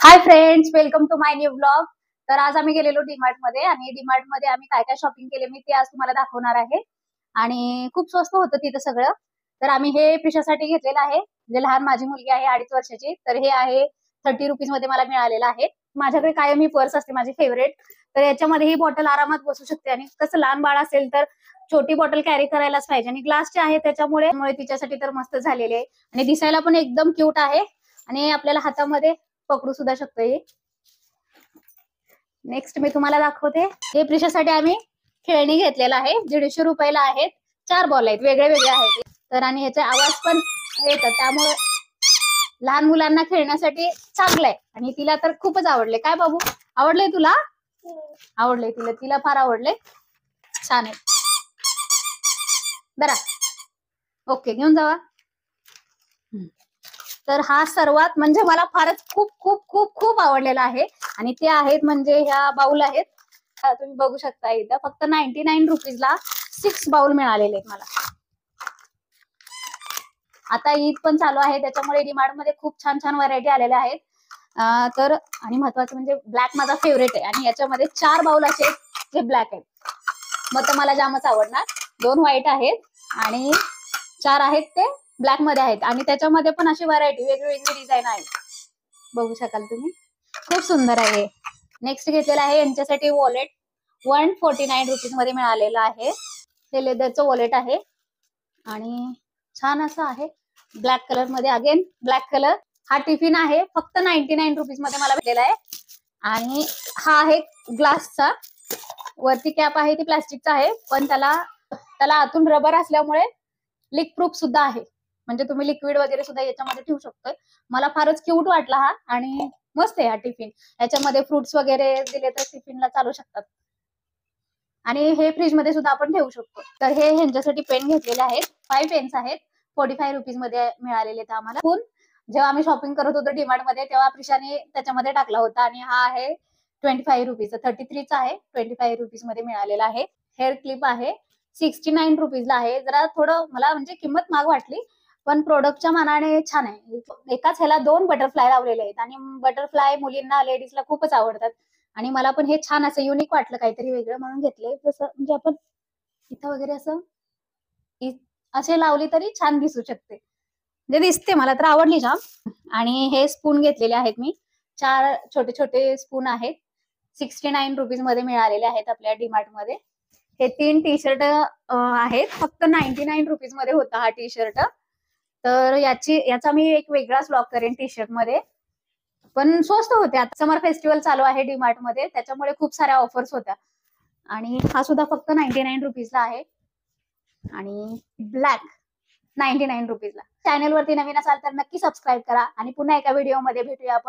High friends, welcome to my new blog. तर आज आम्ही गेलेलो डीमार्ट मध्ये आणि डीमार्ट मध्ये आम्ही काय काय शॉपिंग केले मी ते आज तुम्हाला दाखवणार आहे. आणि खूप स्वस्त होतं तिथं सगळं. तर आम्ही हे प्रिशासाठी घेतलेलं आहे. म्हणजे लहान माझी मुलगी आहे 2.5 वर्षाची. तर हे आहे 30 रुपीज मध्ये मला मिळालेलं आहे. माझ्याकडे कायम ही पर्स असते माझी फेवरेट. तर याच्यामध्ये ही बॉटल आरामात बसू शकते आणि कसं लहान बाळ असेल तर छोटी बॉटल कॅरी करायलाच पाहिजे आणि ग्लासची आहे त्याच्यामुळे तिच्यासाठी तर मस्त झालेली आहे आणि दिसायला पण एकदम क्यूट आहे आणि आपल्याला हातामध्ये पकडू सुद्धा शकतो. नेक्स्ट मी तुम्हाला दाखवते. हे प्रिशासाठी आम्ही खेळणी घेतलेला आहे. 150 रुपयाला आहेत. 4 बॉल आहेत, वेगळे वेगळे आहेत. तर आणि ह्याचा आवाज पण येतात त्यामुळे लहान मुलांना खेळण्यासाठी चांगलं आहे आणि तिला तर खूपच आवडले. काय बाबू, आवडले तुला? आवडले तिला, तिला फार आवडले. छान आहे. बरा ओके, घेऊन जावा. तर हा सर्वात म्हणजे मला फारच खूप खूप खूप खूप आवडलेला आहे आणि ते आहेत म्हणजे ह्या बाउल आहेत. तुम्ही बघू शकता इथं फक्त 99 रुपीजला 6 बाउल मिळालेले आहेत मला. आता ईद पण चालू आहे त्याच्यामुळे डीमार्ट मध्ये खूप छान छान व्हरायटी आलेल्या आहेत. तर आणि महत्वाचं म्हणजे ब्लॅक माझा फेवरेट आहे आणि याच्यामध्ये 4 बाउल असे जे ब्लॅक आहेत. मग तर मला जामच आवडणार. 2 व्हाईट आहेत आणि 4 आहेत ते ब्लॅक मध्ये आहेत आणि त्याच्यामध्ये पण अशी व्हरायटी वेगवेगळी डिझाईन आहे. बघू शकाल तुम्ही, खूप सुंदर आहे. नेक्स्ट घेतलेला आहे यांच्यासाठी वॉलेट. 149 रुपीज मध्ये मिळालेलं आहे. हे लेदरचं वॉलेट आहे आणि छान असं आहे ब्लॅक कलर मध्ये. Again black colour. हा टिफिन आहे फक्त 99 रुपीज मध्ये मला भेटलेला आहे आणि हा आहे ग्लासचा. वरती कॅप आहे ती प्लास्टिकचा आहे पण त्याला आतून रबर असल्यामुळे लीक प्रूफ सुद्धा आहे. म्हणजे तुम्ही लिक्विड वगैरे सुद्धा याच्यामध्ये ठेवू शकतोय. मला फारच क्यूट वाटला हा आणि मस्त आहे हा टिफिन. याच्यामध्ये फ्रुट्स वगैरे दिले तर टिफिनला चालू शकतात आणि हे फ्रीज मध्ये सुद्धा आपण ठेवू शकतो. तर हे ह्यांच्यासाठी पेन घेतलेले आहेत. 5 पेन्स आहेत. 45 रुपीज मध्ये मिळालेले आहेत आम्हाला. जेव्हा आम्ही शॉपिंग करत होतो डीमार्ट मध्ये तेव्हा प्रिशाने त्याच्यामध्ये टाकला होता आणि हा आहे 25 रुपीजचा. 33 चा आहे. 25 रुपीज मध्ये मिळालेला आहे. हेअर क्लिप आहे. 69 रुपीजला आहे. जरा थोडं मला म्हणजे किंमत महाग वाटली पण प्रोडक्टच्या मानाने छान आहे. एकाच ह्याला 2 बटरफ्लाय लावलेले आहेत आणि बटरफ्लाय मुलींना लेडीजला खूपच आवडतात आणि मला पण हे छान असं युनिक वाटलं, काहीतरी वेगळं म्हणून घेतले. जसं म्हणजे आपण इथं वगैरे असं असे लावली तरी छान दिसू शकते. म्हणजे दिसते, मला तर आवडली जाम. आणि हे स्पून घेतलेले आहेत मी. 4 छोटे छोटे स्पून आहेत. 69 रुपीज मध्ये मिळालेले आहेत आपल्या डीमार्ट मध्ये. हे 3 टी शर्ट आहेत. फक्त 99 रुपीज मध्ये होता हा टी शर्ट. तर याचा मी एक वेगळाच व्लॉग करेन टी शर्ट मध्ये. पण स्वस्त होते. आता समर फेस्टिवल चालू आहे डीमार्ट मध्ये त्याच्यामुळे खूप साऱ्या ऑफर्स होत्या आणि हा सुद्धा फक्त 99 रुपीजला आहे आणि ब्लॅक 99 रुपीजला. चॅनल वरती नवीन असाल तर नक्की सबस्क्राईब करा आणि पुन्हा एका व्हिडिओ मध्ये भेटूया आपण.